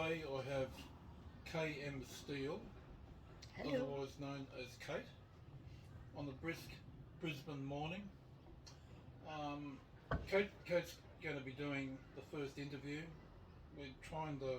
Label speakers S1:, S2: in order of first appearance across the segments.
S1: today I have KM Steele,
S2: Hello.
S1: otherwise known as Kate, on the brisk Brisbane morning. Um, Kate's going to be doing the first interview. We're trying to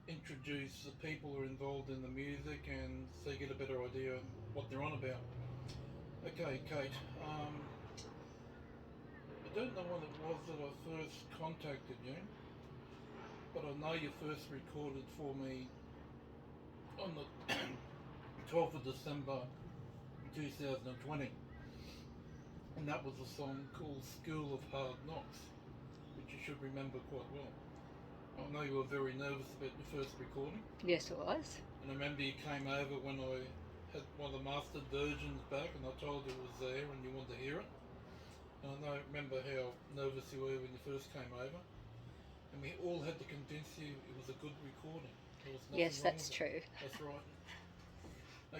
S1: introduce the people who are involved in the music and so you get a better idea of what they're on about. Okay, Kate, I don't know when it was that I first contacted you, but I know you first recorded for me on the 12th of December 2020, and that was a song called School of Hard Knocks, which you should remember quite well. I know you were very nervous about your first recording,
S2: Yes, it was.
S1: and I remember you came over when I had one of the mastered versions back, and I told you it was there and you wanted to hear it. And I remember how nervous you were when you first came over, and we all had to convince you it was a good recording. There was nothing
S2: Yes,
S1: wrong
S2: that's
S1: with it.
S2: true.
S1: That's right.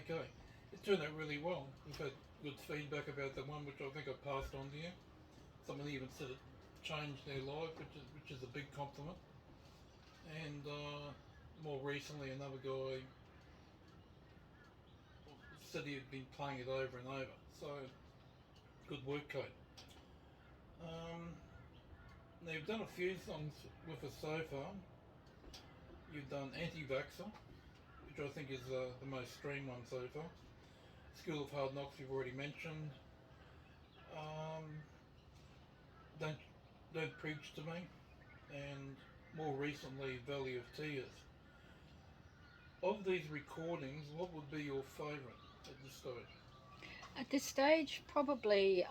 S1: Okay, it turned out really well. We've had good feedback about the one, which I think I passed on to you. Someone even said it changed their life, which is a big compliment. And more recently, another guy said he had been playing it over and over. So good work, Kate. Um, Now you've done a few songs with us so far. You've done Anti-Vaxxer, which I think is the most streamed one so far. School of Hard Knocks you've already mentioned. Um, don't Don't Preach to Me, and more recently Valley of Tears. Of these recordings, what would be your favourite at this stage?
S2: At this stage, probably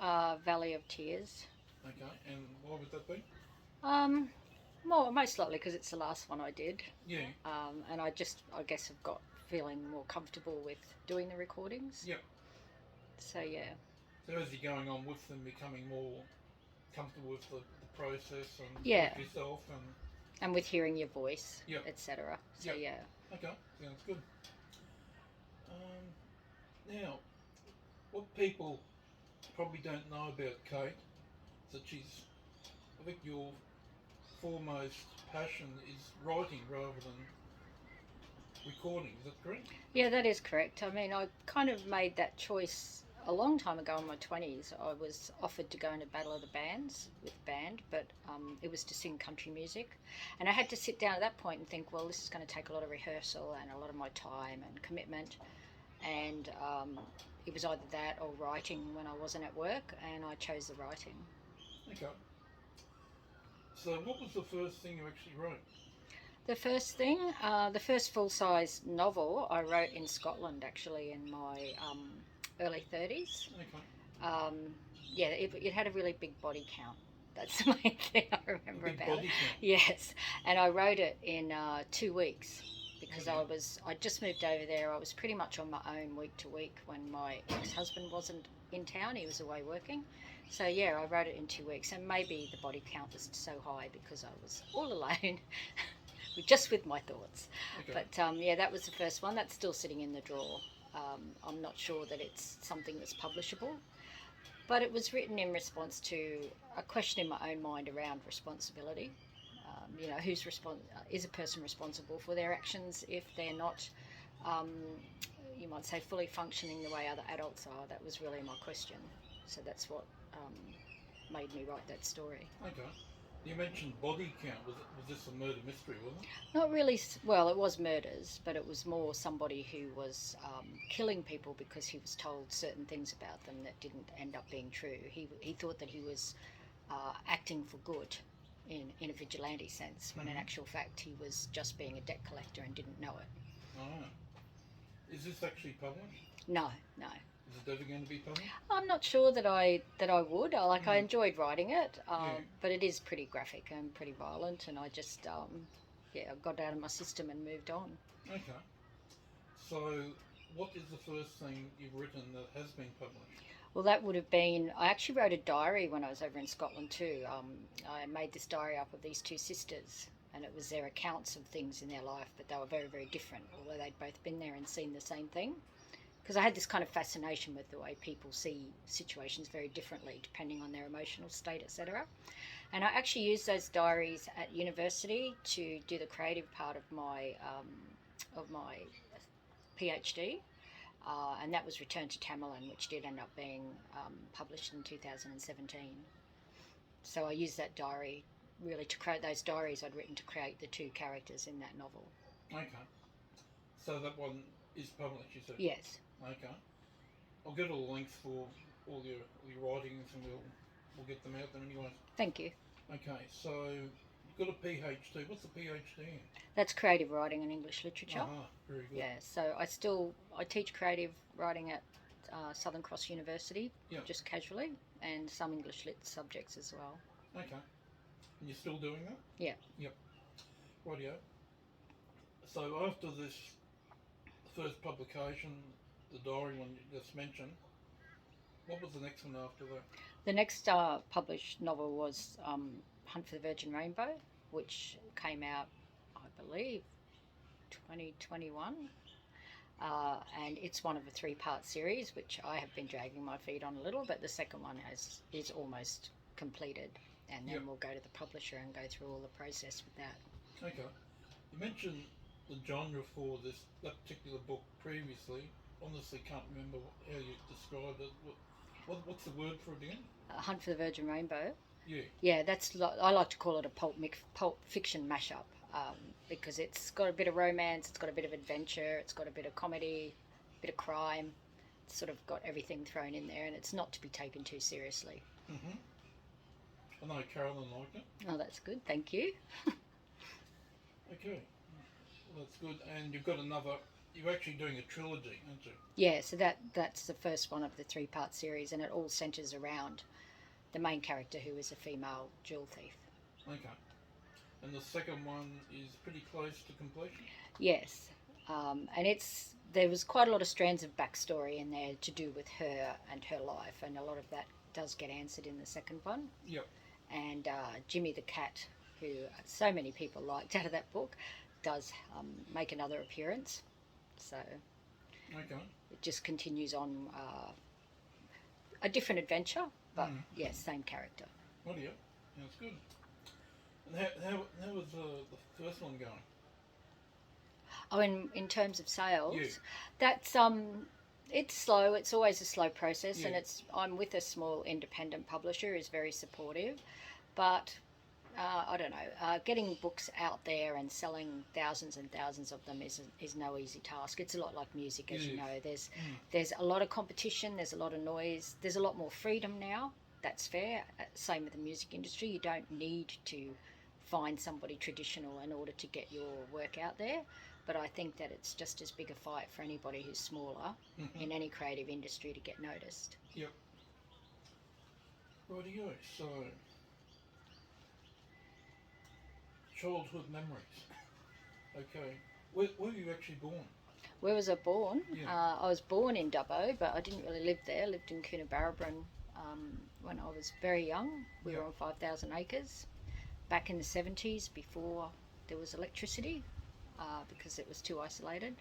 S2: Valley of Tears.
S1: Okay, and why would that be?
S2: Um, most likely because it's the last one I did,
S1: Yeah,
S2: and I guess, have got feeling more comfortable with doing the recordings.
S1: yeah.
S2: So yeah,
S1: So as you're going on with them, becoming more comfortable with the process and
S2: yeah,
S1: with yourself and
S2: and with hearing your voice,
S1: yeah,
S2: etc. So
S1: yeah.
S2: yeah.
S1: Okay, sounds good. Now, what people probably don't know about Kate is that I think your foremost passion is writing rather than recording. Is that correct?
S2: Yeah, that is correct. I mean, I kind of made that choice a long time ago in my 20s. I was offered to go into Battle of the Bands with band, but it was to sing country music. And I had to sit down at that point and think, well, this is going to take a lot of rehearsal and a lot of my time and commitment. And it was either that or writing when I wasn't at work, and I chose the writing.
S1: Okay. So, what was the first thing you actually wrote?
S2: The first full size novel I wrote in Scotland, actually, in my early 30s.
S1: Okay.
S2: Um, yeah, it had a really big body count. That's the main thing I
S1: A
S2: remember
S1: big
S2: about it.
S1: body count.
S2: Yes, and I wrote it in 2 weeks because
S1: Okay.
S2: I just moved over there. I was pretty much on my own week to week when my ex-husband wasn't in town. He was away working. So yeah, I wrote it in 2 weeks, and maybe the body count was so high because I was all alone, just with my thoughts.
S1: Okay.
S2: But yeah, that was the first one. That's still sitting in the drawer. I'm not sure that it's something that's publishable, but it was written in response to a question in my own mind around responsibility. Is a person responsible for their actions if they're not, um, you might say, fully functioning the way other adults are? That was really my question. So that's what made me write that story.
S1: Okay. You mentioned body count. Was this a murder mystery? Wasn't it?
S2: Not really. Well, it was murders, but it was more somebody who was killing people because he was told certain things about them that didn't end up being true. He thought that he was acting for good in a vigilante sense, when in actual fact he was just being a debt collector and didn't know it.
S1: Ah. Is this actually published?
S2: No, no.
S1: Is it ever going to be published?
S2: I'm not sure that I would. I enjoyed writing it,
S1: Yeah.
S2: but it is pretty graphic and pretty violent, and I just I got out of my system and moved on.
S1: Okay. So, what is the first thing you've written that has been published?
S2: Well, that would have been. I actually wrote a diary when I was over in Scotland too. I made this diary up of these two sisters, and it was their accounts of things in their life, but they were very, very different, although they'd both been there and seen the same thing. Because I had this kind of fascination with the way people see situations very differently depending on their emotional state, etc. And I actually used those diaries at university to do the creative part of my PhD, and that was Return to Tamerlan, which did end up being published in 2017. So I used that diary really to create those diaries I'd written to create the two characters in that novel.
S1: Okay. So that one is published, you said?
S2: Yes.
S1: Okay. I'll get all the links for all your writings, and we'll get them out there anyway.
S2: Thank you.
S1: Okay, so you've got a PhD. What's a PhD in?
S2: That's creative writing and English literature.
S1: Very good.
S2: Yeah, so I teach creative writing at Southern Cross University, just casually, and some English lit subjects as well.
S1: Okay. And you're still doing that?
S2: Yeah.
S1: Yep. Rightio. So after this first publication, the diary one you just mentioned, what was the next one after that?
S2: The next published novel was Hunt for the Virgin Rainbow, which came out, I believe, 2021. And it's one of a 3-part series, which I have been dragging my feet on a little, but the second one is almost completed. And then we'll go to the publisher and go through all the process with that.
S1: Okay. You mentioned the genre for that particular book previously. Honestly, can't remember how you described it. What's the word for it again?
S2: Hunt for the Virgin Rainbow.
S1: Yeah.
S2: Yeah, I like to call it a pulp fiction mashup, because it's got a bit of romance, it's got a bit of adventure, it's got a bit of comedy, a bit of crime. It's sort of got everything thrown in there, and it's not to be taken too seriously.
S1: Mhm. I know Carolyn liked it.
S2: Oh, that's good. Thank you.
S1: Okay. Well, that's good. And you've got another. You're actually doing a trilogy, aren't you?
S2: Yeah, so that's the first one of the 3-part series, and it all centres around the main character, who is a female jewel thief.
S1: Okay. And the second one is pretty close to completion?
S2: Yes. And there was quite a lot of strands of backstory in there to do with her and her life, and a lot of that does get answered in the second one.
S1: Yep.
S2: And Jimmy the cat, who so many people liked out of that book, does make another appearance. So it just continues on a different adventure, but yes, same character.
S1: Oh yeah, that's good. And how was the first one going?
S2: Oh, in terms of sales,
S1: Yeah.
S2: that's it's slow. It's always a slow process,
S1: Yeah.
S2: and I'm with a small independent publisher who's very supportive, but I don't know. Getting books out there and selling thousands and thousands of them is no easy task. It's a lot like music, as you know. There's a lot of competition. There's a lot of noise. There's a lot more freedom now. That's fair. Same with the music industry. You don't need to find somebody traditional in order to get your work out there. But I think that it's just as big a fight for anybody who's smaller in any creative industry to get noticed.
S1: Yep. Rightio. So, childhood memories. Okay. Where were you actually born?
S2: Where was I born?
S1: Yeah.
S2: I was born in Dubbo, but I didn't really live there. I lived in Coonabarabran when I was very young. We were on 5,000 acres back in the 70s, before there was electricity, because it was too isolated.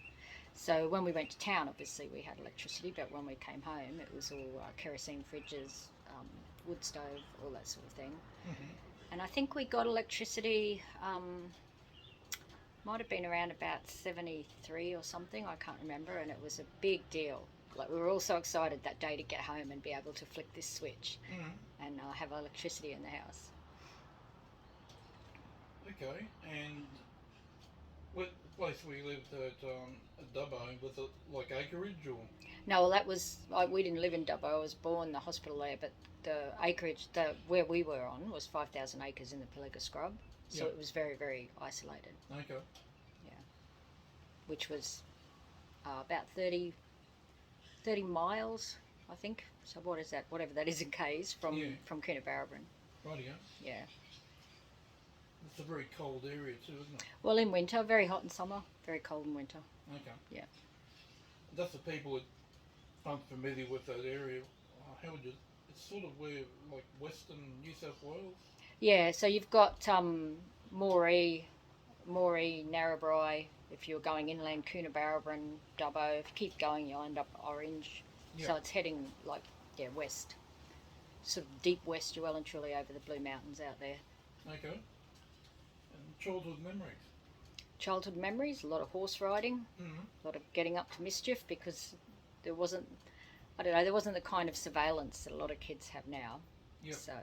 S2: So when we went to town, obviously we had electricity, but when we came home, it was all kerosene fridges, wood stove, all that sort of thing. And I think we got electricity, might have been around about 73 or something, I can't remember, and it was a big deal. Like, we were all so excited that day to get home and be able to flick this switch and have electricity in the house.
S1: Okay. And what place we lived at Dubbo, was it like acreage or?
S2: No, well, that was, we didn't live in Dubbo. I was born in the hospital there, but the acreage, where we were on, was 5,000 acres in the Pilliga Scrub, so it was very, very isolated.
S1: Okay.
S2: Yeah, which was about 30 miles, I think. So what is that? Whatever that is in k's from Coonabarabran.
S1: Rightio.
S2: Yeah.
S1: It's a very cold area too, isn't it?
S2: Well, in winter, very hot in summer, very cold in winter.
S1: Okay.
S2: Yeah.
S1: That's the people that aren't familiar with that area. How would you? It's sort of where, like, western New South Wales.
S2: Yeah. So you've got Moree, Narrabri. If you're going inland, Coonabarabran, Dubbo. If you keep going, you'll end up Orange.
S1: Yeah.
S2: So it's heading west, sort of deep west. You're well and truly over the Blue Mountains out there.
S1: Okay. And childhood memories.
S2: Childhood memories, a lot of horse riding,
S1: Mm.
S2: a lot of getting up to mischief because there wasn't, I don't know, there wasn't the kind of surveillance that a lot of kids have now.
S1: Yep.
S2: So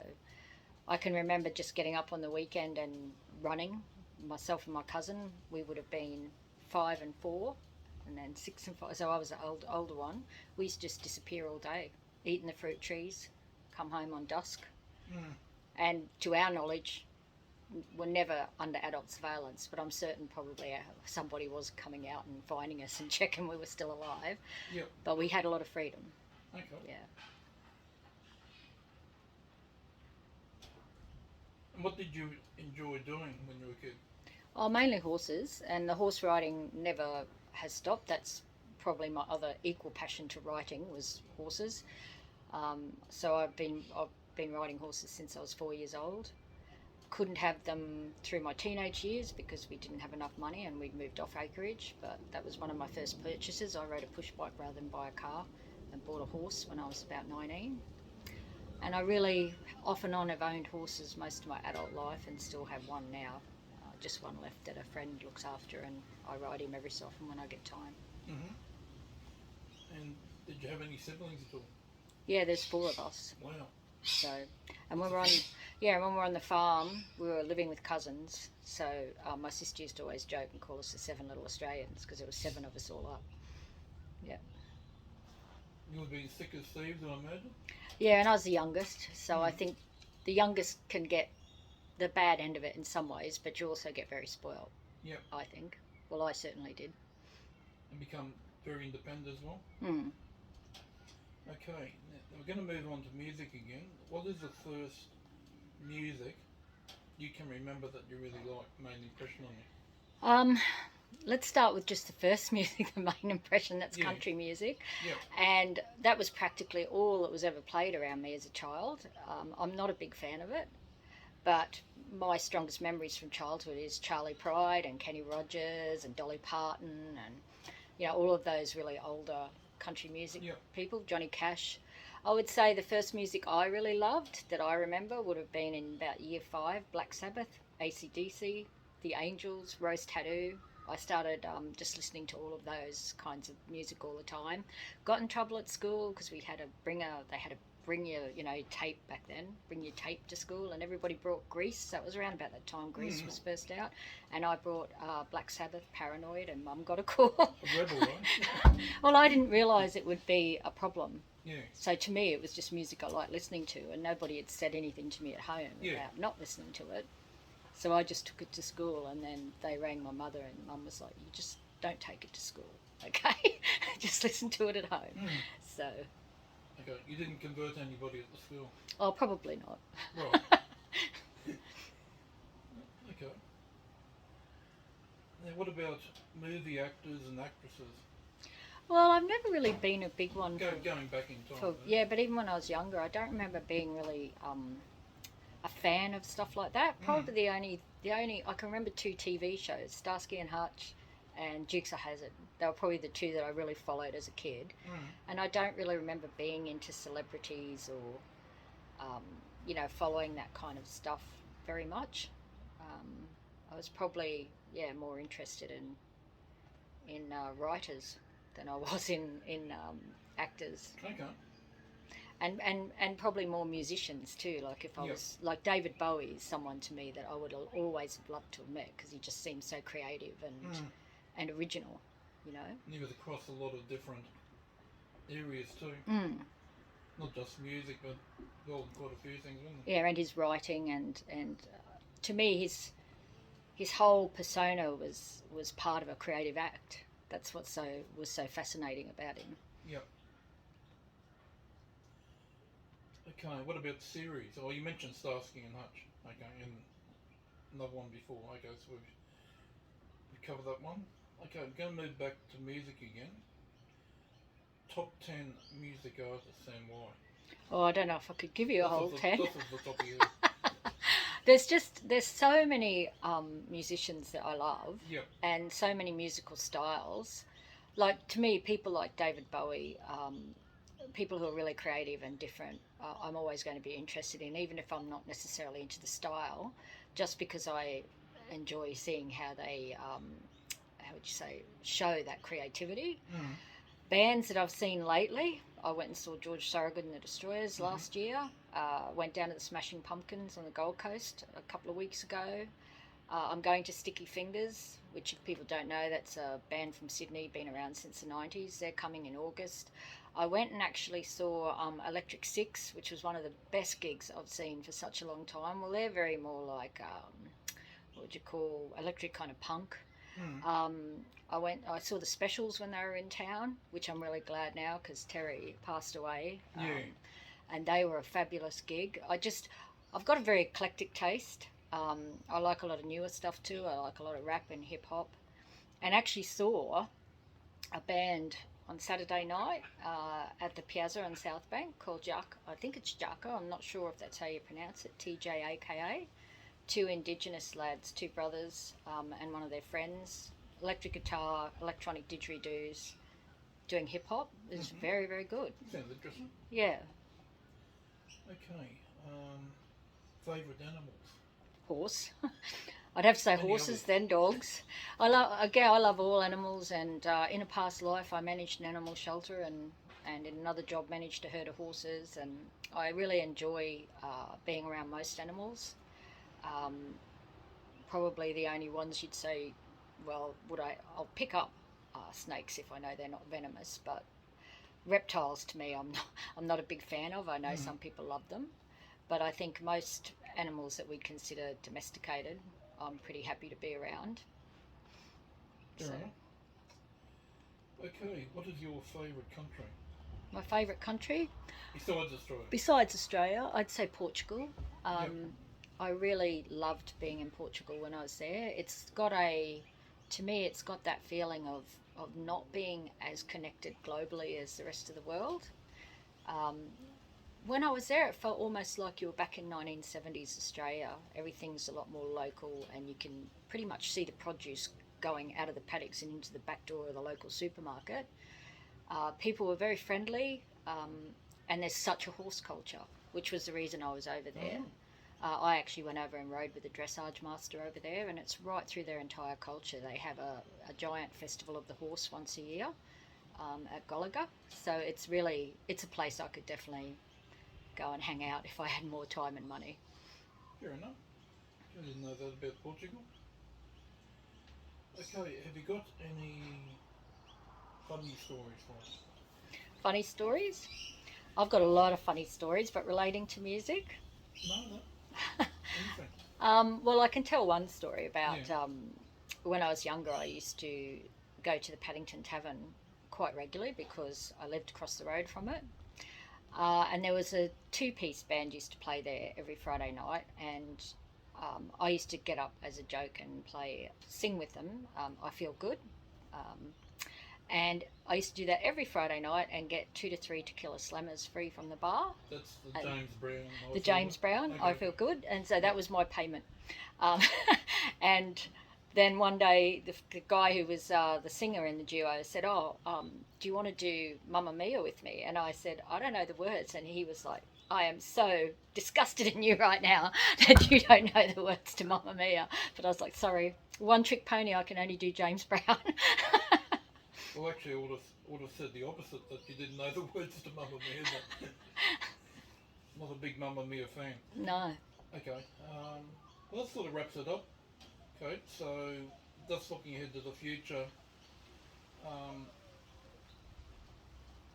S2: I can remember just getting up on the weekend and running. Myself and my cousin, we would have been 5 and 4, and then 6 and 5. So I was the older one. We used to just disappear all day, eating the fruit trees, come home on dusk.
S1: Mm.
S2: And to our knowledge, were never under adult surveillance, but I'm certain probably somebody was coming out and finding us and checking we were still alive.
S1: Yep.
S2: But we had a lot of freedom.
S1: Okay.
S2: Yeah.
S1: And what did you enjoy doing when you were a kid?
S2: Oh, mainly horses, and the horse riding never has stopped. That's probably my other equal passion to writing was horses. So I've been riding horses since I was 4 years old. Couldn't have them through my teenage years because we didn't have enough money and we'd moved off acreage. But that was one of my first purchases. I rode a push bike rather than buy a car, and bought a horse when I was about 19. And I really, off and on, have owned horses most of my adult life and still have one now. Just one left that a friend looks after, and I ride him every so often when I get time.
S1: Mm-hmm. And did you have any siblings at all?
S2: Yeah, there's 4 of us.
S1: Wow.
S2: So, and when we're on the farm, we were living with cousins. So my sister used to always joke and call us the 7 little Australians because there were 7 of us all up. Yeah.
S1: You would be sick as thieves, I imagine?
S2: Yeah, and I was the youngest, so I think the youngest can get the bad end of it in some ways, but you also get very spoiled.
S1: Yep.
S2: I think. Well, I certainly did.
S1: And become very independent as well?
S2: Hmm.
S1: Okay, now we're going to move on to music again. What is the first music you can remember that you really liked, made an impression on you?
S2: Let's start with just the first music, the main impression, that's country music.
S1: Yeah.
S2: And that was practically all that was ever played around me as a child. I'm not a big fan of it, but my strongest memories from childhood is Charlie Pride and Kenny Rogers and Dolly Parton and, you know, all of those really older country music people, Johnny Cash. I would say the first music I really loved that I remember would have been in about year 5, Black Sabbath, AC/DC, The Angels, Rose Tattoo. I started just listening to all of those kinds of music all the time. Got in trouble at school because they had to bring your, tape back then, bring your tape to school, and everybody brought Grease. That was around about that time Grease was first out. And I brought Black Sabbath, Paranoid, and Mum got a call.
S1: A rebel, right?
S2: Well, I didn't realise it would be a problem.
S1: Yeah.
S2: So to me, it was just music I liked listening to, and nobody had said anything to me at home about not listening to it. So I just took it to school, and then they rang my mother, and Mum was like, "You just don't take it to school, okay? Just listen to it at home." So.
S1: Okay, you didn't convert anybody at the school?
S2: Oh, probably not.
S1: Right. Okay. Now, what about movie actors and actresses?
S2: Well, I've never really been a big one
S1: Going back in time.
S2: but even when I was younger, I don't remember being really a fan of stuff like that. Probably the only I can remember 2 TV shows, Starsky and Hutch and Dukes of Hazzard. They were probably the 2 that I really followed as a kid. And I don't really remember being into celebrities or following that kind of stuff very much. I was probably more interested in writers than I was in actors.
S1: Okay.
S2: And probably more musicians too. Like if I was like David Bowie is someone to me that I would always have loved to have met because he just seems so creative and original, you know.
S1: And he was across a lot of different areas too. Not just music, but well, quite a few things, wasn't it?
S2: Yeah, and his writing and to me his whole persona was part of a creative act. That's what was so fascinating about him.
S1: Yep. Okay, what about the series? Oh, you mentioned Starsky and Hutch. Okay, and another one before. Okay, so we've covered that one. Okay, I'm going to move back to music again. Top 10 music artists and why?
S2: Oh, I don't know if I could give you a whole 10.
S1: That's off the top of your head.
S2: There's so many musicians that I love, and so many musical styles. Like to me, people like David Bowie, people who are really creative and different, I'm always going to be interested in, even if I'm not necessarily into the style. just because I enjoy seeing how they, how would you say, show that creativity.
S1: Mm.
S2: Bands that I've seen lately, I went and saw George Thorogood and the Destroyers
S1: Mm-hmm.
S2: last year. Went down to the Smashing Pumpkins on the Gold Coast a couple of weeks ago. I'm going to Sticky Fingers, which if people don't know, that's a band from Sydney, been around since the 90s. They're coming in August. I went and actually saw Electric Six, which was one of the best gigs I've seen for such a long time. Well, they're very more like, what would you call, electric kind of punk.
S1: Mm.
S2: I saw the Specials when they were in town, which I'm really glad now because Terry passed away.
S1: Yeah.
S2: And they were a fabulous gig. I've got a very eclectic taste. I like a lot of newer stuff too. I like a lot of rap and hip hop. And actually saw a band on Saturday night at the Piazza on South Bank called Jaka. I think it's Jaka. I'm not sure if that's how you pronounce it. TJAKA. Two Indigenous lads, two brothers, and one of their friends. Electric guitar, electronic didgeridoos, doing hip hop. It was very, very good.
S1: Sounds interesting.
S2: Yeah.
S1: Okay. Favourite animals?
S2: Horse. I'd have to say
S1: Any
S2: horses,
S1: others?
S2: then dogs. I love all animals, and in a past life I managed an animal shelter, and in another job managed a herd of horses, and I really enjoy being around most animals. Probably the only ones you'd say, well, I'll pick up snakes if I know they're not venomous, but reptiles to me I'm not a big fan of. I know some people love them, but I think most animals that we consider domesticated, I'm pretty happy to be around.
S1: Fair
S2: So,
S1: enough. Okay, what is your favourite country?
S2: my favourite country,
S1: Besides Australia?
S2: besides Australia, I'd say Portugal.
S1: Yep.
S2: I really loved being in Portugal when I was there. To me, it's got that feeling of not being as connected globally as the rest of the world. When I was there, it felt almost like you were back in 1970s Australia. Everything's a lot more local, and you can pretty much see the produce going out of the paddocks and into the back door of the local supermarket. People were very friendly, and there's such a horse culture, which was the reason I was over there. I actually went over and rode with the dressage master over there, and it's right through their entire culture. They have a giant festival of the horse once a year at Goliga, so it's a place I could definitely go and hang out if I had more time and money.
S1: Fair enough. I didn't know that about Portugal. Okay, have you got any funny stories for us?
S2: Funny stories? I've got a lot of funny stories, but relating to music.
S1: No, anything.
S2: Well, I can tell one story about
S1: Yeah.
S2: when I was younger. I used to go to the Paddington Tavern quite regularly because I lived across the road from it. And there was a two-piece band used to play there every Friday night, and I used to get up as a joke and sing with them. I Feel Good. And I used to do that every Friday night and get 2 to 3 tequila slammers free from the bar.
S1: That's the
S2: And
S1: James Brown.
S2: the James Brown, I
S1: Okay.
S2: Feel Good. And so that was my payment. Um, and then one day, the guy who was the singer in the duo said, do you want to do Mamma Mia with me? And I said, I don't know the words. And he was like, I am so disgusted in you right now that you don't know the words to Mamma Mia. But I was like, sorry, one trick pony, I can only do James Brown.
S1: Well, actually, I would have said the opposite, that you didn't know the words to Mamma Mia, but not a big Mamma Mia fan.
S2: No.
S1: Okay, well, that sort of wraps it up. Okay, so just looking ahead to the future,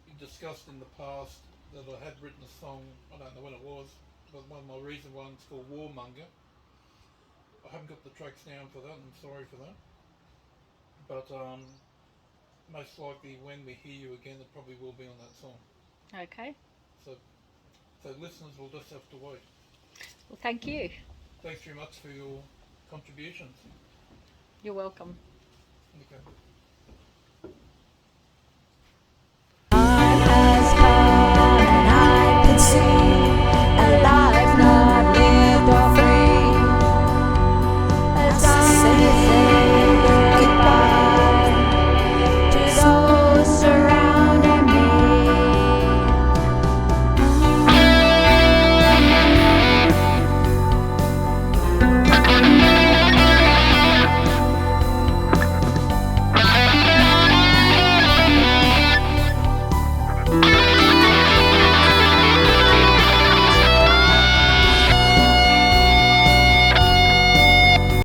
S1: you discussed in the past that I had written a song, I don't know when it was, but one of my recent ones called Warmonger. I haven't got the tracks down for that, I'm sorry for that. But most likely when we hear you again, it probably will be on that song.
S2: Okay.
S1: So listeners will just have to wait.
S2: Well, thank you.
S1: Thanks very much for your contributions.
S2: You're welcome.
S1: Okay.